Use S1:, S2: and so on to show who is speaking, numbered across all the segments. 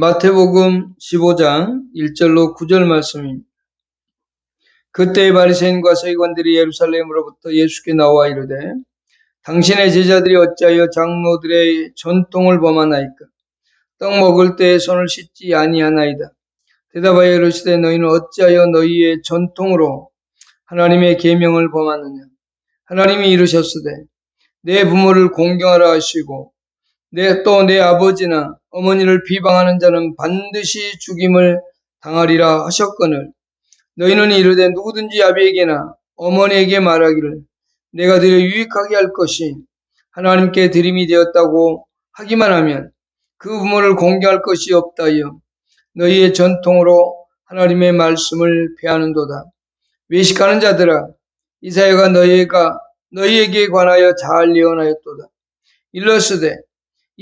S1: 마태복음 15장 1절로 9절 말씀입니다. 그때 바리새인과 서기관들이 예루살렘으로부터 예수께 나와 이르되 당신의 제자들이 어찌하여 장로들의 전통을 범하나이까? 떡 먹을 때에 손을 씻지 아니하나이다. 대답하여 이르시되 너희는 어찌하여 너희의 전통으로 하나님의 계명을 범하느냐? 하나님이 이르셨으되 내 부모를 공경하라 하시고 또 내 아버지나 어머니를 비방하는 자는 반드시 죽임을 당하리라 하셨거늘 너희는 이르되 누구든지 아비에게나 어머니에게 말하기를 내가 드려 유익하게 할 것이 하나님께 드림이 되었다고 하기만 하면 그 부모를 공경할 것이 없다여 너희의 전통으로 하나님의 말씀을 폐하는도다. 외식하는 자들아, 이사야가 너희에게 관하여 잘 예언하였도다. 일러스되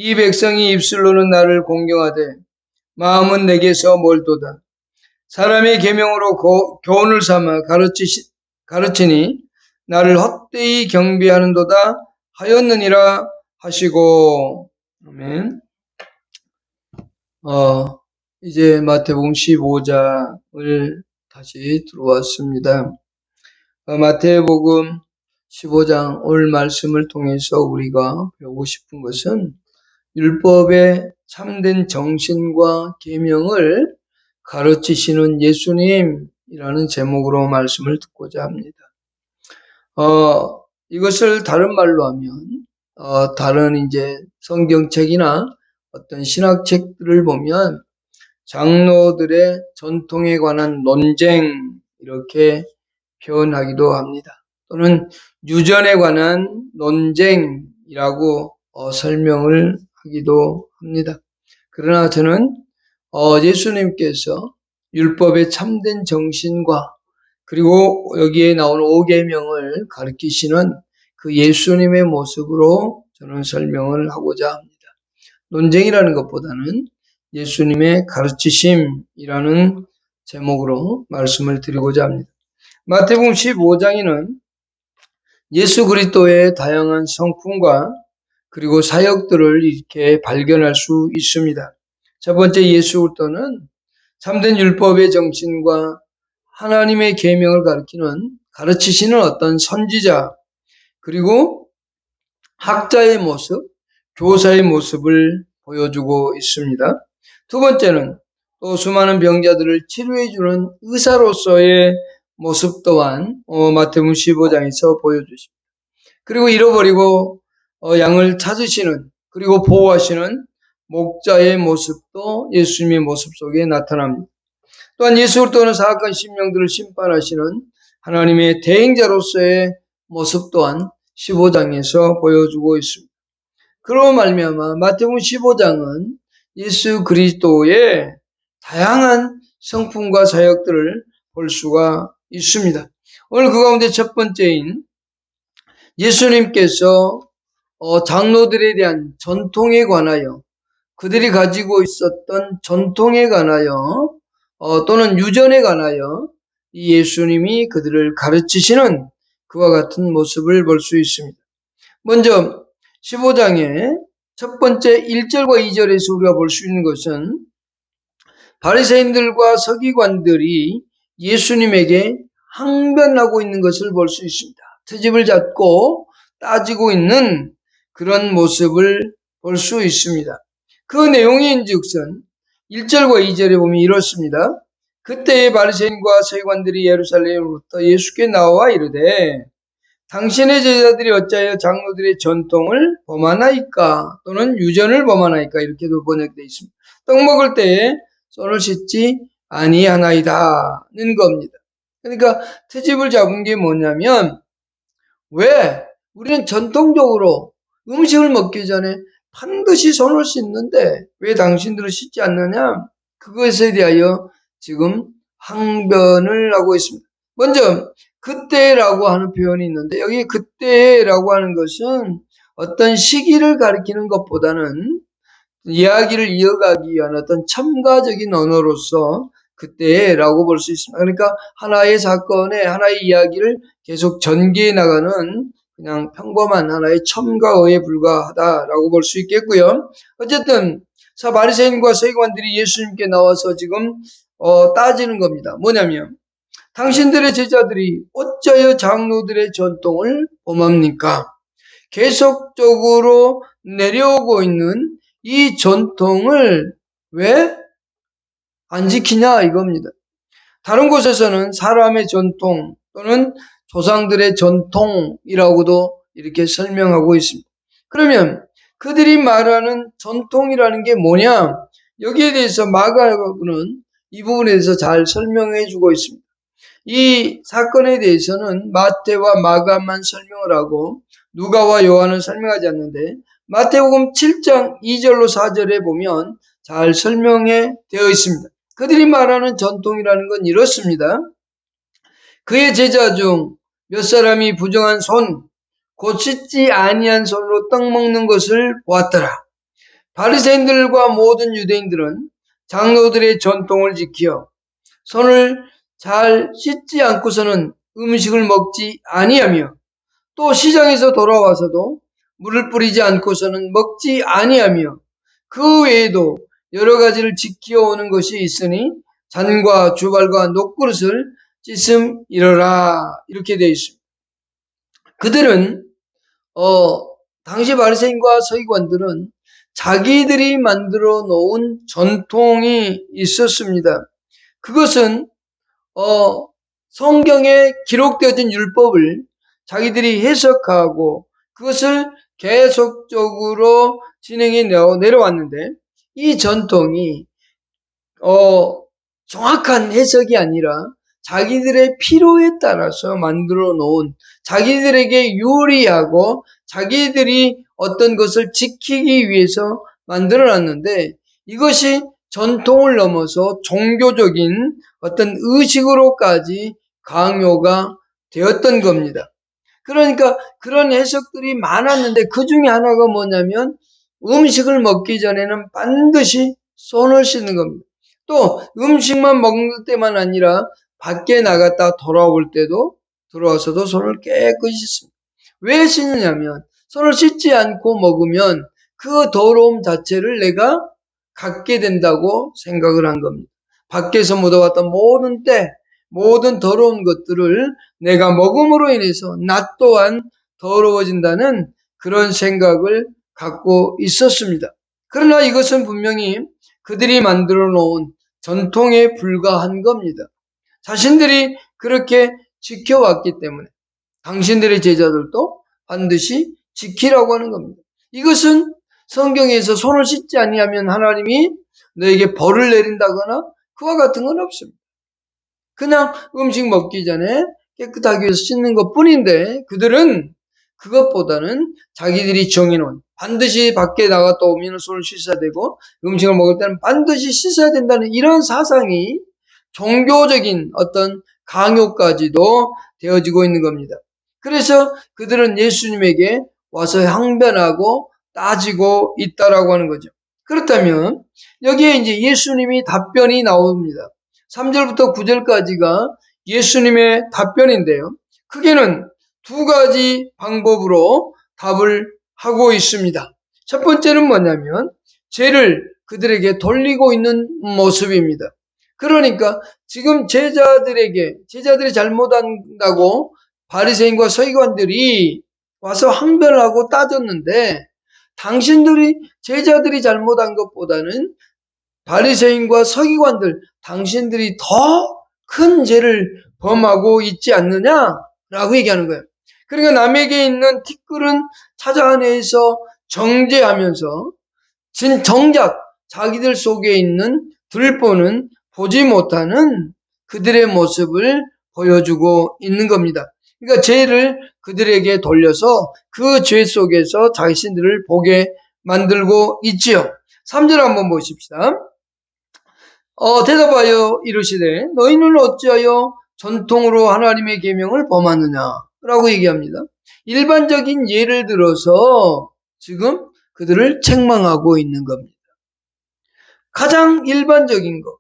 S1: 이 백성이 입술로는 나를 공경하되 마음은 내게서 멀도다. 사람의 계명으로 교훈을 삼아 가르치니 나를 헛되이 경배하는도다 하였느니라 하시고. 아멘. 이제 마태복음 15장을 다시 들어왔습니다. 마태복음 15장 오늘 말씀을 통해서 우리가 배우고 싶은 것은 율법의 참된 정신과 계명을 가르치시는 예수님이라는 제목으로 말씀을 듣고자 합니다. 이것을 다른 말로 하면 다른 이제 성경책이나 어떤 신학책들을 보면 장로들의 전통에 관한 논쟁 이렇게 표현하기도 합니다. 또는 유전에 관한 논쟁이라고 설명을 하기도 합니다. 그러나 저는 예수님께서 율법의 참된 정신과 그리고 여기에 나오는 5계명을 가르치시는 그 예수님의 모습으로 저는 설명을 하고자 합니다. 논쟁이라는 것보다는 예수님의 가르치심이라는 제목으로 말씀을 드리고자 합니다. 마태복음 15장에는 예수 그리스도의 다양한 성품과 그리고 사역들을 이렇게 발견할 수 있습니다. 첫 번째, 예수 그리스도는 참된 율법의 정신과 하나님의 계명을 가르치시는 어떤 선지자, 그리고 학자의 모습, 교사의 모습을 보여주고 있습니다. 두 번째는 또 수많은 병자들을 치료해주는 의사로서의 모습 또한 마태복음 15장에서 보여주십니다. 그리고 잃어버리고 양을 찾으시는 그리고 보호하시는 목자의 모습도 예수님의 모습 속에 나타납니다. 또한 예수 그리스도는 사악한 심령들을 심판하시는 하나님의 대행자로서의 모습 또한 15장에서 보여주고 있습니다. 그로 말미암아 마태복음 15장은 예수 그리스도의 다양한 성품과 사역들을 볼 수가 있습니다. 오늘 그 가운데 첫 번째인 예수님께서 장로들에 대한 전통에 관하여 그들이 가지고 있었던 전통에 관하여 또는 유전에 관하여 이 예수님이 그들을 가르치시는 그와 같은 모습을 볼 수 있습니다. 먼저 15장의 첫 번째 1절과 2절에서 우리가 볼 수 있는 것은 바리새인들과 서기관들이 예수님에게 항변하고 있는 것을 볼 수 있습니다. 트집을 잡고 따지고 있는 그런 모습을 볼 수 있습니다. 그 내용인즉슨 1절과 2절에 보면 이렇습니다. 그때의 바리새인과 서기관들이 예루살렘으로부터 예수께 나와 이르되 당신의 제자들이 어찌하여 장로들의 전통을 범하나이까 또는 유전을 범하나이까 이렇게도 번역되어 있습니다. 떡 먹을 때에 손을 씻지 아니하나이다는 겁니다. 그러니까 트집을 잡은 게 뭐냐면 왜 우리는 전통적으로 음식을 먹기 전에 반드시 손을 씻는데 왜 당신들은 씻지 않느냐? 그것에 대하여 지금 항변을 하고 있습니다. 먼저 그때라고 하는 표현이 있는데 여기 그때라고 하는 것은 어떤 시기를 가리키는 것보다는 이야기를 이어가기 위한 어떤 첨가적인 언어로서 그때라고 볼 수 있습니다. 그러니까 하나의 사건에 하나의 이야기를 계속 전개해 나가는 그냥 평범한 하나의 첨가어에 불과하다라고 볼 수 있겠고요. 어쨌든 바리새인과 서기관들이 예수님께 나와서 지금 따지는 겁니다. 뭐냐면 당신들의 제자들이 어찌하여 장로들의 전통을 범합니까? 계속적으로 내려오고 있는 이 전통을 왜 안 지키냐 이겁니다. 다른 곳에서는 사람의 전통 또는 조상들의 전통이라고도 이렇게 설명하고 있습니다. 그러면 그들이 말하는 전통이라는 게 뭐냐? 여기에 대해서 마가는 이 부분에 대해서 잘 설명해 주고 있습니다. 이 사건에 대해서는 마태와 마가만 설명을 하고 누가와 요한은 설명하지 않는데 마태복음 7장 2절로 4절에 보면 잘 설명해 되어 있습니다. 그들이 말하는 전통이라는 건 이렇습니다. 그의 제자 중 몇 사람이 부정한 손, 곧 씻지 아니한 손으로 떡 먹는 것을 보았더라. 바리새인들과 모든 유대인들은 장로들의 전통을 지켜 손을 잘 씻지 않고서는 음식을 먹지 아니하며 또 시장에서 돌아와서도 물을 뿌리지 않고서는 먹지 아니하며 그 외에도 여러 가지를 지켜오는 것이 있으니 잔과 주발과 녹그릇을 씻음이러라 이렇게 되어 있습니다. 그들은 당시 바리새인과 서기관들은 자기들이 만들어 놓은 전통이 있었습니다. 그것은 성경에 기록되어진 율법을 자기들이 해석하고 그것을 계속적으로 진행해 내려왔는데 이 전통이 정확한 해석이 아니라 자기들의 필요에 따라서 만들어 놓은 자기들에게 유리하고 자기들이 어떤 것을 지키기 위해서 만들어 놨는데 이것이 전통을 넘어서 종교적인 어떤 의식으로까지 강요가 되었던 겁니다. 그러니까 그런 해석들이 많았는데 그 중에 하나가 뭐냐면 음식을 먹기 전에는 반드시 손을 씻는 겁니다. 또 음식만 먹는 때만 아니라 밖에 나갔다 돌아올 때도 들어와서도 손을 깨끗이 씻습니다. 왜 씻느냐면 손을 씻지 않고 먹으면 그 더러움 자체를 내가 갖게 된다고 생각을 한 겁니다. 밖에서 묻어왔던 모든 때, 모든 더러운 것들을 내가 먹음으로 인해서 나 또한 더러워진다는 그런 생각을 갖고 있었습니다. 그러나 이것은 분명히 그들이 만들어 놓은 전통에 불과한 겁니다. 자신들이 그렇게 지켜왔기 때문에 당신들의 제자들도 반드시 지키라고 하는 겁니다. 이것은 성경에서 손을 씻지 아니하면 하나님이 너에게 벌을 내린다거나 그와 같은 건 없습니다. 그냥 음식 먹기 전에 깨끗하기 위해서 씻는 것 뿐인데 그들은 그것보다는 자기들이 정해놓은 반드시 밖에 나갔다 오면 손을 씻어야 되고 음식을 먹을 때는 반드시 씻어야 된다는 이런 사상이 종교적인 어떤 강요까지도 되어지고 있는 겁니다. 그래서 그들은 예수님에게 와서 항변하고 따지고 있다라고 하는 거죠. 그렇다면 여기에 이제 예수님이 답변이 나옵니다. 3절부터 9절까지가 예수님의 답변인데요. 크게는 두 가지 방법으로 답을 하고 있습니다. 첫 번째는 뭐냐면 죄를 그들에게 돌리고 있는 모습입니다. 그러니까 지금 제자들이 잘못한다고 바리새인과 서기관들이 와서 항변하고 따졌는데 제자들이 잘못한 것보다는 바리새인과 서기관들 당신들이 더 큰 죄를 범하고 있지 않느냐라고 얘기하는 거예요. 그러니까 남에게 있는 티끌은 찾아내서 정죄하면서 정작 자기들 속에 있는 들보는 보지 못하는 그들의 모습을 보여주고 있는 겁니다. 그러니까 죄를 그들에게 돌려서 그 죄 속에서 자신들을 보게 만들고 있지요. 3절 한번 보십시다. 대답하여 이르시되 너희는 어찌하여 전통으로 하나님의 계명을 범하느냐 라고 얘기합니다. 일반적인 예를 들어서 지금 그들을 책망하고 있는 겁니다. 가장 일반적인 것.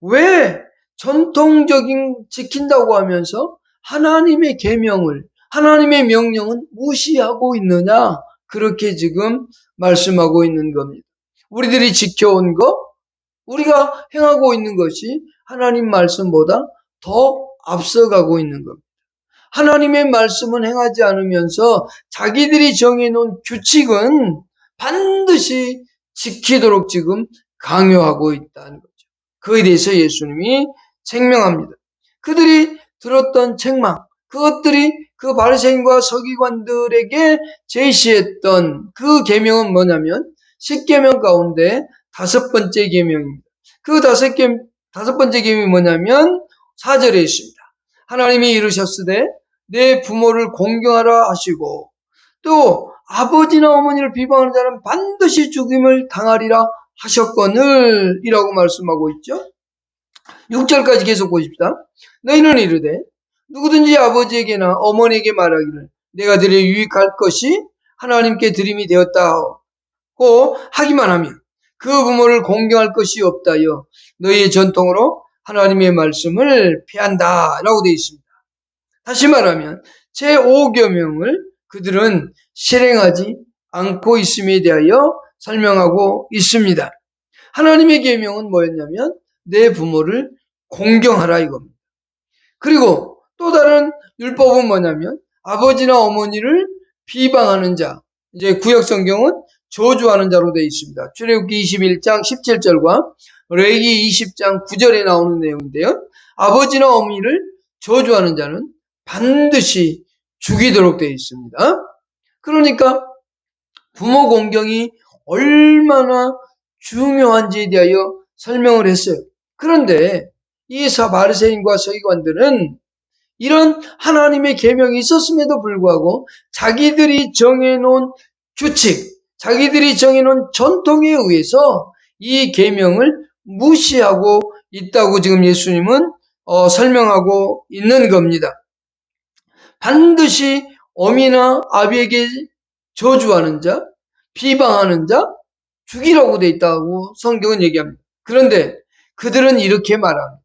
S1: 왜 전통적인 지킨다고 하면서 하나님의 계명을 하나님의 명령은 무시하고 있느냐 그렇게 지금 말씀하고 있는 겁니다. 우리들이 지켜온 것, 우리가 행하고 있는 것이 하나님 말씀보다 더 앞서가고 있는 겁니다. 하나님의 말씀은 행하지 않으면서 자기들이 정해놓은 규칙은 반드시 지키도록 지금 강요하고 있다는 거죠. 그에 대해서 예수님이 책명합니다. 그들이 들었던 책망, 그것들이 그 바리새인과 서기관들에게 제시했던 그 계명은 뭐냐면 10계명 가운데 5번째 계명입니다. 그 5번째 계명이 뭐냐면 4절에 있습니다. 하나님이 이르셨으되 내 부모를 공경하라 하시고 또 아버지나 어머니를 비방하는 자는 반드시 죽임을 당하리라 하셨거늘 이라고 말씀하고 있죠. 6절까지 계속 보십시다. 너희는 이르되 누구든지 아버지에게나 어머니에게 말하기를 내가 드려 유익할 것이 하나님께 드림이 되었다고 하기만 하면 그 부모를 공경할 것이 없다여 너희의 전통으로 하나님의 말씀을 피한다 라고 되어 있습니다. 다시 말하면 제5계명을 그들은 실행하지 않고 있음에 대하여 설명하고 있습니다. 하나님의 계명은 뭐였냐면 내 부모를 공경하라 이겁니다. 그리고 또 다른 율법은 뭐냐면 아버지나 어머니를 비방하는 자, 이제 구약성경은 저주하는 자로 되어 있습니다. 출애굽기 21장 17절과 레위기 20장 9절에 나오는 내용인데요. 아버지나 어머니를 저주하는 자는 반드시 죽이도록 되어 있습니다. 그러니까 부모 공경이 얼마나 중요한지에 대하여 설명을 했어요. 그런데 이 바리새인과 서기관들은 이런 하나님의 계명이 있었음에도 불구하고 자기들이 정해놓은 규칙, 자기들이 정해놓은 전통에 의해서 이 계명을 무시하고 있다고 지금 예수님은 설명하고 있는 겁니다. 반드시 어미나 아비에게 저주하는 자, 비방하는 자, 죽이라고 돼 있다고 성경은 얘기합니다. 그런데 그들은 이렇게 말합니다.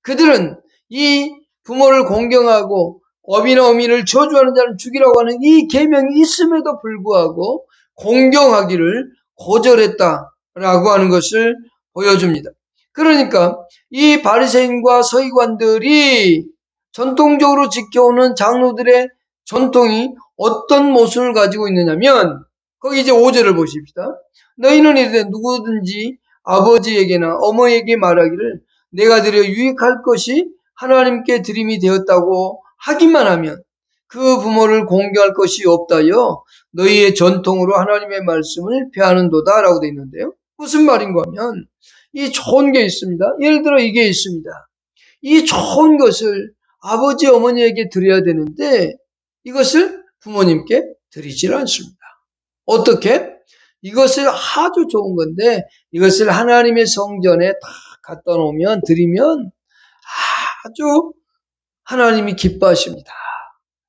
S1: 그들은 이 부모를 공경하고 어미나 어미를 저주하는 자는 죽이라고 하는 이 계명이 있음에도 불구하고 공경하기를 거절했다라고 하는 것을 보여줍니다. 그러니까 이 바리새인과 서기관들이 전통적으로 지켜오는 장로들의 전통이 어떤 모습을 가지고 있느냐면 거기 이제 5절을 보십시다. 너희는 이르되 누구든지 아버지에게나 어머니에게 말하기를 내가 드려 유익할 것이 하나님께 드림이 되었다고 하기만 하면 그 부모를 공경할 것이 없다여 너희의 전통으로 하나님의 말씀을 폐하는도다 라고 되어 있는데요. 무슨 말인가 하면 이 좋은 게 있습니다. 예를 들어 이게 있습니다. 이 좋은 것을 아버지 어머니에게 드려야 되는데 이것을 부모님께 드리질 않습니다. 어떻게? 이것을 아주 좋은 건데 이것을 하나님의 성전에 다 갖다 놓으면 드리면 아주 하나님이 기뻐하십니다.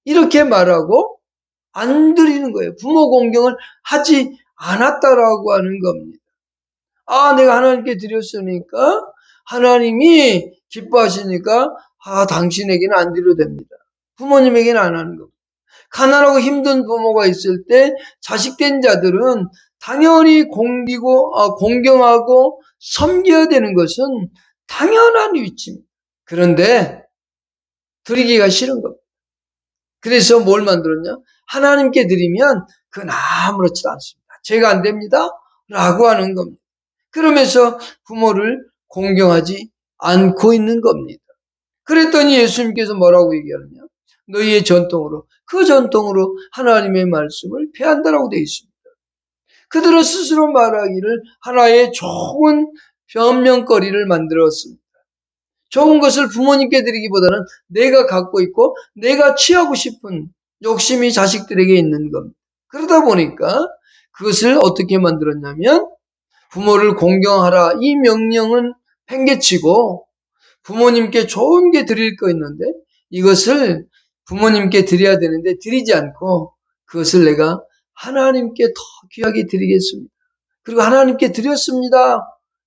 S1: 이렇게 말하고 안 드리는 거예요. 부모 공경을 하지 않았다라고 하는 겁니다. 내가 하나님께 드렸으니까 하나님이 기뻐하시니까 당신에게는 안 드려도 됩니다. 부모님에게는 안 하는 겁니다. 가난하고 힘든 부모가 있을 때 자식된 자들은 당연히 공경하고 섬겨야 되는 것은 당연한 위치입니다. 그런데 드리기가 싫은 겁니다. 그래서 뭘 만들었냐? 하나님께 드리면 그건 아무렇지도 않습니다. 제가 안 됩니다. 라고 하는 겁니다. 그러면서 부모를 공경하지 않고 있는 겁니다. 그랬더니 예수님께서 뭐라고 얘기하느냐? 너희의 전통으로, 그 전통으로 하나님의 말씀을 폐한다라고 되어 있습니다. 그들은 스스로 말하기를 하나의 좋은 변명거리를 만들었습니다. 좋은 것을 부모님께 드리기보다는 내가 갖고 있고 내가 취하고 싶은 욕심이 자식들에게 있는 겁니다. 그러다 보니까 그것을 어떻게 만들었냐면 부모를 공경하라 이 명령은 팽개치고 부모님께 좋은 게 드릴 거 있는데 이것을 부모님께 드려야 되는데 드리지 않고 그것을 내가 하나님께 더 귀하게 드리겠습니다. 그리고 하나님께 드렸습니다.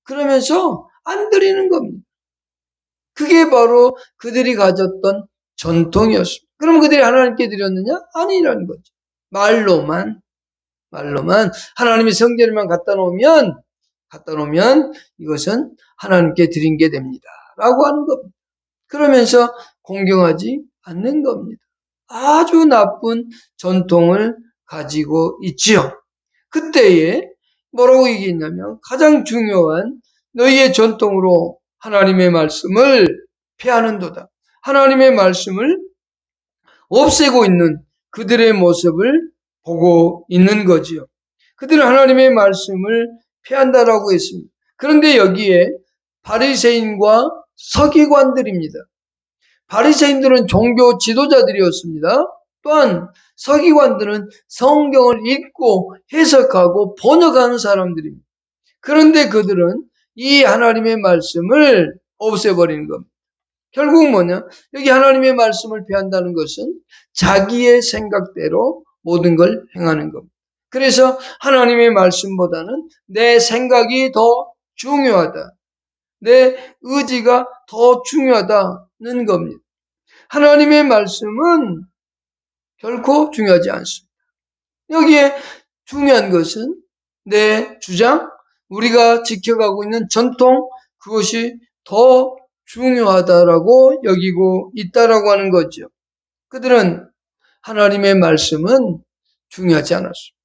S1: 그러면서 안 드리는 겁니다. 그게 바로 그들이 가졌던 전통이었습니다. 그럼 그들이 하나님께 드렸느냐? 아니라는 거죠. 말로만 하나님의 성전에만 갖다 놓으면 갖다 놓으면 이것은 하나님께 드린 게 됩니다. 라고 하는 겁니다. 그러면서 공경하지 않는 겁니다. 아주 나쁜 전통을 가지고 있지요. 그때에 뭐라고 얘기했냐면 가장 중요한 너희의 전통으로 하나님의 말씀을 폐하는도다. 하나님의 말씀을 없애고 있는 그들의 모습을 보고 있는 거지요. 그들은 하나님의 말씀을 폐한다라고 했습니다. 그런데 여기에 바리새인과 서기관들입니다. 바리새인들은 종교 지도자들이었습니다. 또한 서기관들은 성경을 읽고 해석하고 번역하는 사람들입니다. 그런데 그들은 이 하나님의 말씀을 없애버리는 겁니다. 결국 뭐냐? 여기 하나님의 말씀을 폐한다는 것은 자기의 생각대로 모든 걸 행하는 겁니다. 그래서 하나님의 말씀보다는 내 생각이 더 중요하다. 내 의지가 더 중요하다는 겁니다. 하나님의 말씀은 결코 중요하지 않습니다. 여기에 중요한 것은 내 주장, 우리가 지켜가고 있는 전통, 그것이 더 중요하다라고 여기고 있다라고 하는 거죠. 그들은 하나님의 말씀은 중요하지 않았습니다.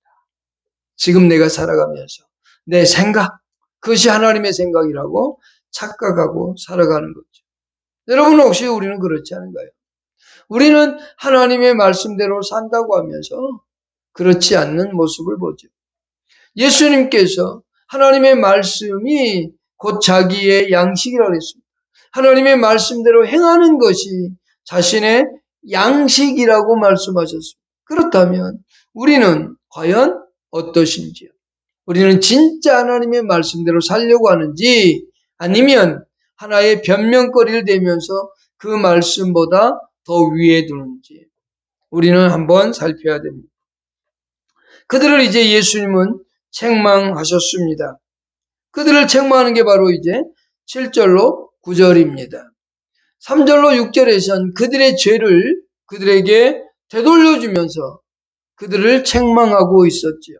S1: 지금 내가 살아가면서 내 생각, 그것이 하나님의 생각이라고 착각하고 살아가는 거죠. 여러분 혹시 우리는 그렇지 않은가요? 우리는 하나님의 말씀대로 산다고 하면서 그렇지 않는 모습을 보죠. 예수님께서 하나님의 말씀이 곧 자기의 양식이라고 했습니다. 하나님의 말씀대로 행하는 것이 자신의 양식이라고 말씀하셨습니다. 그렇다면 우리는 과연 어떠신지요? 우리는 진짜 하나님의 말씀대로 살려고 하는지 아니면 하나의 변명거리를 대면서 그 말씀보다 더 위에 두는지 우리는 한번 살펴야 됩니다. 그들을 이제 예수님은 책망하셨습니다. 그들을 책망하는 게 바로 이제 7절로 9절입니다. 3절로 6절에선 그들의 죄를 그들에게 되돌려주면서 그들을 책망하고 있었지요.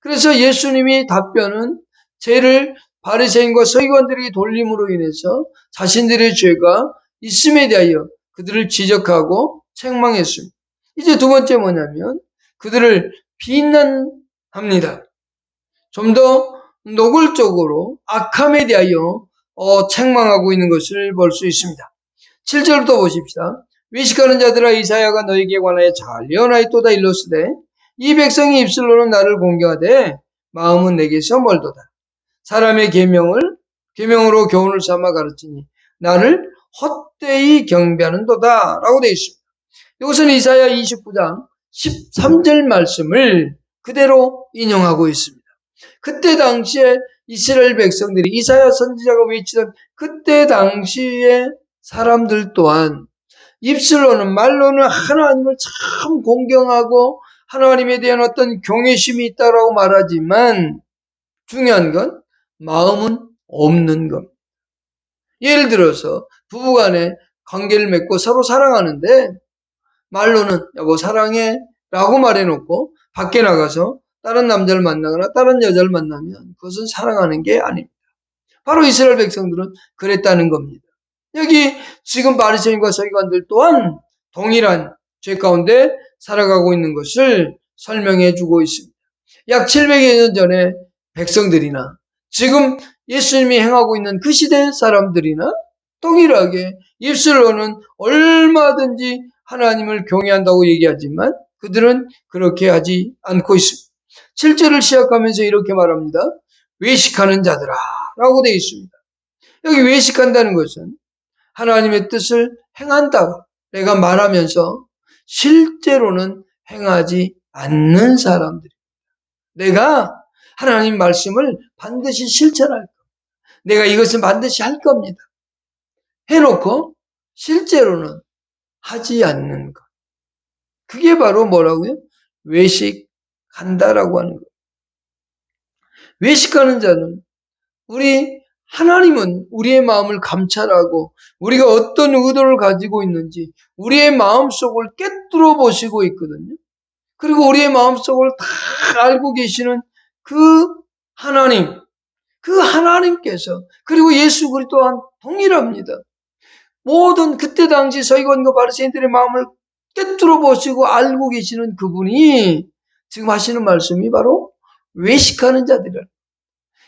S1: 그래서 예수님이 답변은 죄를 바리새인과 서기관들에게 돌림으로 인해서 자신들의 죄가 있음에 대하여 그들을 지적하고 책망했습니다. 이제 두 번째 뭐냐면 그들을 비난합니다. 좀 더 노골적으로 악함에 대하여 책망하고 있는 것을 볼 수 있습니다. 7절부터 보십시다. 외식하는 자들아 이사야가 너에게 관하여 잘 예언하였도다 일렀으되 이 백성이 입술로는 나를 공경하되 마음은 내게서 멀도다. 사람의 계명으로 교훈을 삼아 가르치니 나를 헛되이 경배하는도다 라고 되어 있습니다. 이것은 이사야 29장 13절 말씀을 그대로 인용하고 있습니다. 그때 당시에 이스라엘 백성들이 이사야 선지자가 외치던 그때 당시에 사람들 또한 입술로는 말로는 하나님을 참 공경하고 하나님에 대한 어떤 경외심이 있다라고 말하지만 중요한 건 마음은 없는 겁니다. 예를 들어서 부부간에 관계를 맺고 서로 사랑하는데 말로는 여보 사랑해 라고 말해놓고 밖에 나가서 다른 남자를 만나거나 다른 여자를 만나면 그것은 사랑하는 게 아닙니다. 바로 이스라엘 백성들은 그랬다는 겁니다. 여기 지금 바리새인과 서기관들 또한 동일한 죄 가운데 살아가고 있는 것을 설명해 주고 있습니다. 약 700여 년 전에 백성들이나 지금 예수님이 행하고 있는 그 시대 사람들이나 동일하게 입술로는 얼마든지 하나님을 경외한다고 얘기하지만 그들은 그렇게 하지 않고 있습니다. 7절을 시작하면서 이렇게 말합니다. 외식하는 자들아 라고 되어 있습니다. 여기 외식한다는 것은 하나님의 뜻을 행한다 내가 말하면서 실제로는 행하지 않는 사람들입니다. 내가 하나님 말씀을 반드시 실천할 겁니다. 내가 이것은 반드시 할 겁니다. 해놓고 실제로는 하지 않는 것. 그게 바로 뭐라고요? 외식한다라고 하는 것. 외식하는 자는 하나님은 우리의 마음을 감찰하고 우리가 어떤 의도를 가지고 있는지 우리의 마음속을 꿰뚫어 보시고 있거든요. 그리고 우리의 마음속을 다 알고 계시는 그 하나님, 그 하나님께서, 그리고 예수 그리스도 또한 동일합니다. 모든 그때 당시 서기관과 바리새인들의 마음을 꿰뚫어 보시고 알고 계시는 그분이 지금 하시는 말씀이 바로 외식하는 자들이라.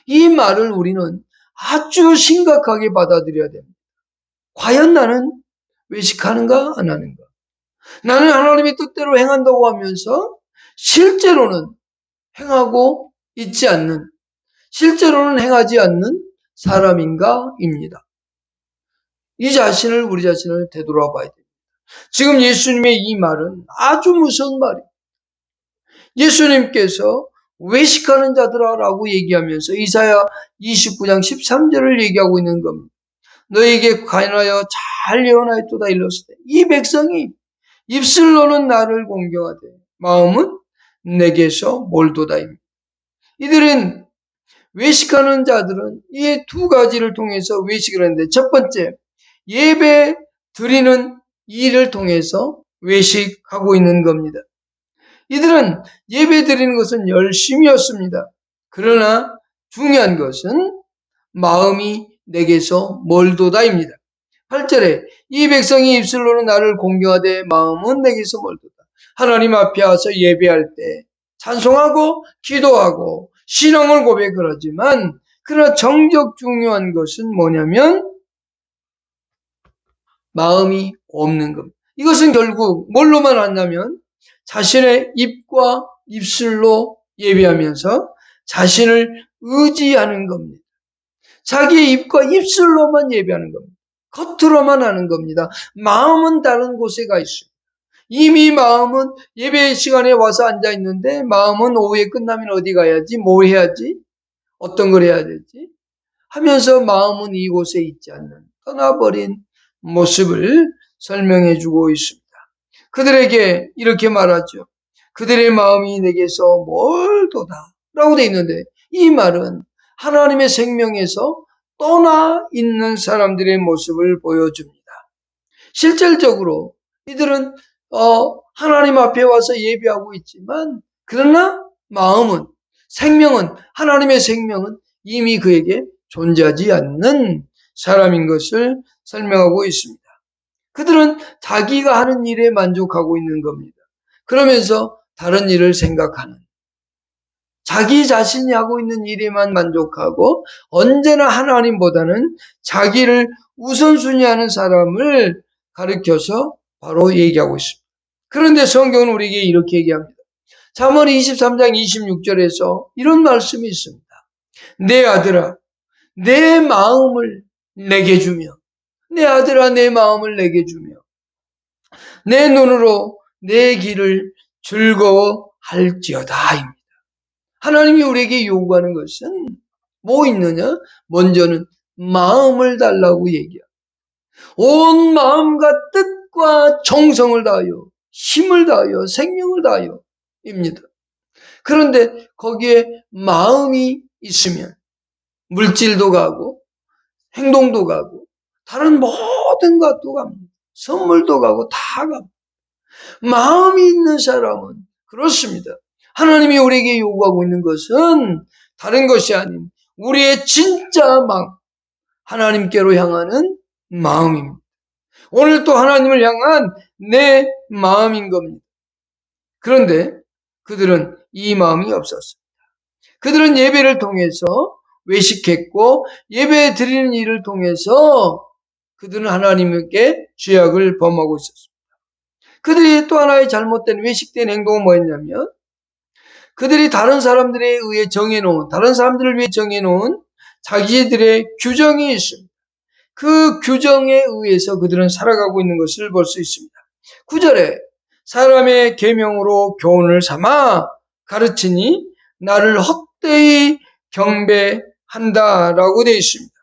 S1: 이 말을 우리는 아주 심각하게 받아들여야 됩니다. 과연 나는 외식하는가 안 하는가? 나는 하나님의 뜻대로 행한다고 하면서 실제로는 행하고 있지 않는, 실제로는 행하지 않는 사람인가입니다. 우리 자신을 되돌아봐야 됩니다. 지금 예수님의 이 말은 아주 무서운 말이에요. 예수님께서 외식하는 자들아라고 얘기하면서 이사야 29장 13절을 얘기하고 있는 겁니다. 너에게 관하여 잘 예언하였도다 일렀으되 이 백성이 입술로는 나를 공경하되 마음은 내게서 멀도다입니다. 이들은 외식하는 자들은 이 두 가지를 통해서 외식을 하는데, 첫 번째, 예배 드리는 일을 통해서 외식하고 있는 겁니다. 이들은 예배 드리는 것은 열심이었습니다. 그러나 중요한 것은 마음이 내게서 멀도다입니다. 8절에 이 백성이 입술로는 나를 공경하되 마음은 내게서 멀도다. 하나님 앞에 와서 예배할 때 찬송하고 기도하고 신앙을 고백을 하지만, 그러나 정작 중요한 것은 뭐냐면 마음이 없는 겁니다. 이것은 결국 뭘로만 한다면 자신의 입과 입술로 예배하면서 자신을 의지하는 겁니다. 자기의 입과 입술로만 예배하는 겁니다. 겉으로만 하는 겁니다. 마음은 다른 곳에 가 있어요. 이미 마음은 예배 시간에 와서 앉아 있는데 마음은 오후에 끝나면 어디 가야지, 뭐 해야지, 어떤 걸 해야 되지 하면서 마음은 이곳에 있지 않는 떠나버린 모습을 설명해 주고 있습니다. 그들에게 이렇게 말하죠. 그들의 마음이 내게서 멀도다 라고 되어 있는데, 이 말은 하나님의 생명에서 떠나 있는 사람들의 모습을 보여줍니다. 실질적으로 이들은 하나님 앞에 와서 예배하고 있지만, 그러나 마음은, 생명은, 하나님의 생명은 이미 그에게 존재하지 않는 사람인 것을 설명하고 있습니다. 그들은 자기가 하는 일에 만족하고 있는 겁니다. 그러면서 다른 일을 생각하는, 자기 자신이 하고 있는 일에만 만족하고 언제나 하나님보다는 자기를 우선순위하는 사람을 가리켜서 바로 얘기하고 있습니다. 그런데 성경은 우리에게 이렇게 얘기합니다. 잠언 23장 26절에서 이런 말씀이 있습니다. 내 아들아, 내 마음을 내게 주며, 내 아들아, 내 마음을 내게 주며, 내 눈으로 내 길을 즐거워할지어다. 하나님이 우리에게 요구하는 것은 뭐 있느냐? 먼저는 마음을 달라고 얘기합니다. 온 마음과 뜻과 정성을 다하여, 힘을 다하여, 생명을 다하여 입니다. 그런데 거기에 마음이 있으면 물질도 가고 행동도 가고 다른 모든 것도 갑니다. 선물도 가고 다 갑니다. 마음이 있는 사람은 그렇습니다. 하나님이 우리에게 요구하고 있는 것은 다른 것이 아닌 우리의 진짜 마음, 하나님께로 향하는 마음입니다. 오늘 또 하나님을 향한 내 마음인 겁니다. 그런데 그들은 이 마음이 없었습니다. 그들은 예배를 통해서 외식했고 예배 드리는 일을 통해서 그들은 하나님께 죄악을 범하고 있었습니다. 그들이 또 하나의 잘못된 외식된 행동은 뭐였냐면, 그들이 다른 사람들에 의해 정해놓은, 다른 사람들을 위해 정해놓은 자기들의 규정이 있습니다. 그 규정에 의해서 그들은 살아가고 있는 것을 볼 수 있습니다. 9절에 사람의 계명으로 교훈을 삼아 가르치니 나를 헛되이 경배한다라고 되어 있습니다.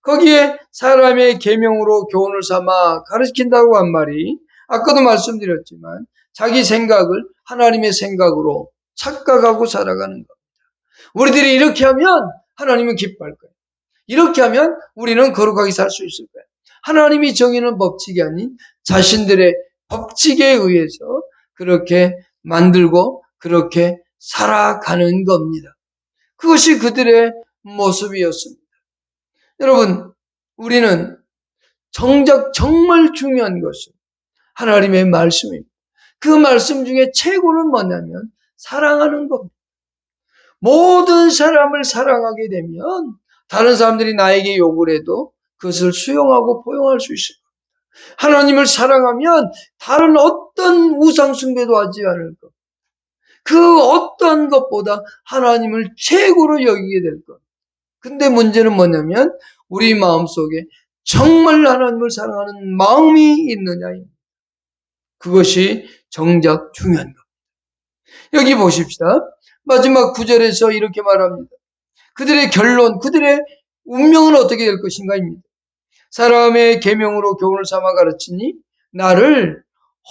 S1: 거기에 사람의 계명으로 교훈을 삼아 가르친다고 한 말이 아까도 말씀드렸지만 자기 생각을 하나님의 생각으로 착각하고 살아가는 겁니다. 우리들이 이렇게 하면 하나님은 기뻐할 거예요. 이렇게 하면 우리는 거룩하게 살 수 있을 거예요. 하나님이 정해놓은 법칙이 아닌 자신들의 법칙에 의해서 그렇게 만들고 그렇게 살아가는 겁니다. 그것이 그들의 모습이었습니다. 여러분, 우리는 정작 정말 중요한 것은 하나님의 말씀입니다. 그 말씀 중에 최고는 뭐냐면 사랑하는 겁니다. 모든 사람을 사랑하게 되면 다른 사람들이 나에게 욕을 해도 그것을 수용하고 포용할 수 있습니다. 하나님을 사랑하면 다른 어떤 우상 숭배도 하지 않을 것. 그 어떠한 것보다 하나님을 최고로 여기게 될 것. 근데 문제는 뭐냐면 우리 마음속에 정말 하나님을 사랑하는 마음이 있느냐입니다. 그것이 정작 중요한 것. 여기 보십시다. 마지막 구절에서 이렇게 말합니다. 그들의 결론, 그들의 운명은 어떻게 될 것인가입니다. 사람의 계명으로 교훈을 삼아 가르치니 나를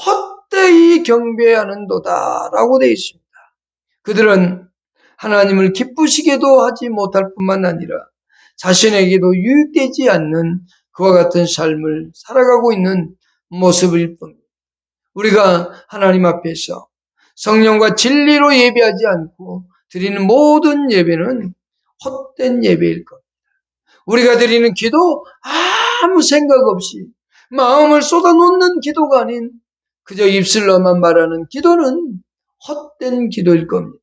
S1: 헛되이 경배하는도다 라고 되어 있습니다. 그들은 하나님을 기쁘시게도 하지 못할 뿐만 아니라 자신에게도 유익되지 않는 그와 같은 삶을 살아가고 있는 모습일 뿐입니다. 우리가 하나님 앞에서 성령과 진리로 예배하지 않고 드리는 모든 예배는 헛된 예배일 겁니다. 우리가 드리는 기도 아무 생각 없이 마음을 쏟아놓는 기도가 아닌 그저 입술로만 말하는 기도는 헛된 기도일 겁니다.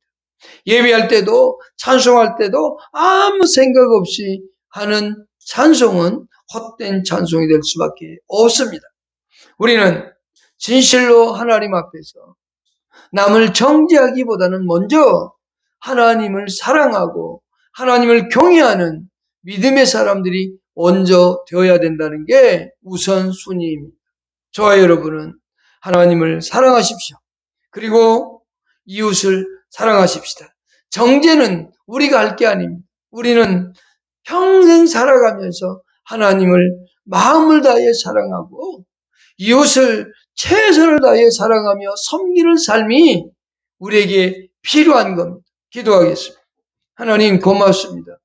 S1: 예배할 때도 찬송할 때도 아무 생각 없이 하는 찬송은 헛된 찬송이 될 수밖에 없습니다. 우리는 진실로 하나님 앞에서 남을 정죄하기보다는 먼저 하나님을 사랑하고 하나님을 경외하는 믿음의 사람들이 먼저 되어야 된다는 게 우선순위입니다. 저와 여러분은 하나님을 사랑하십시오. 그리고 이웃을 사랑하십시다. 정죄는 우리가 할 게 아닙니다. 우리는 평생 살아가면서 하나님을 마음을 다해 사랑하고 이웃을 최선을 다해 사랑하며 섬기는 삶이 우리에게 필요한 겁니다. 기도하겠습니다. 하나님 고맙습니다.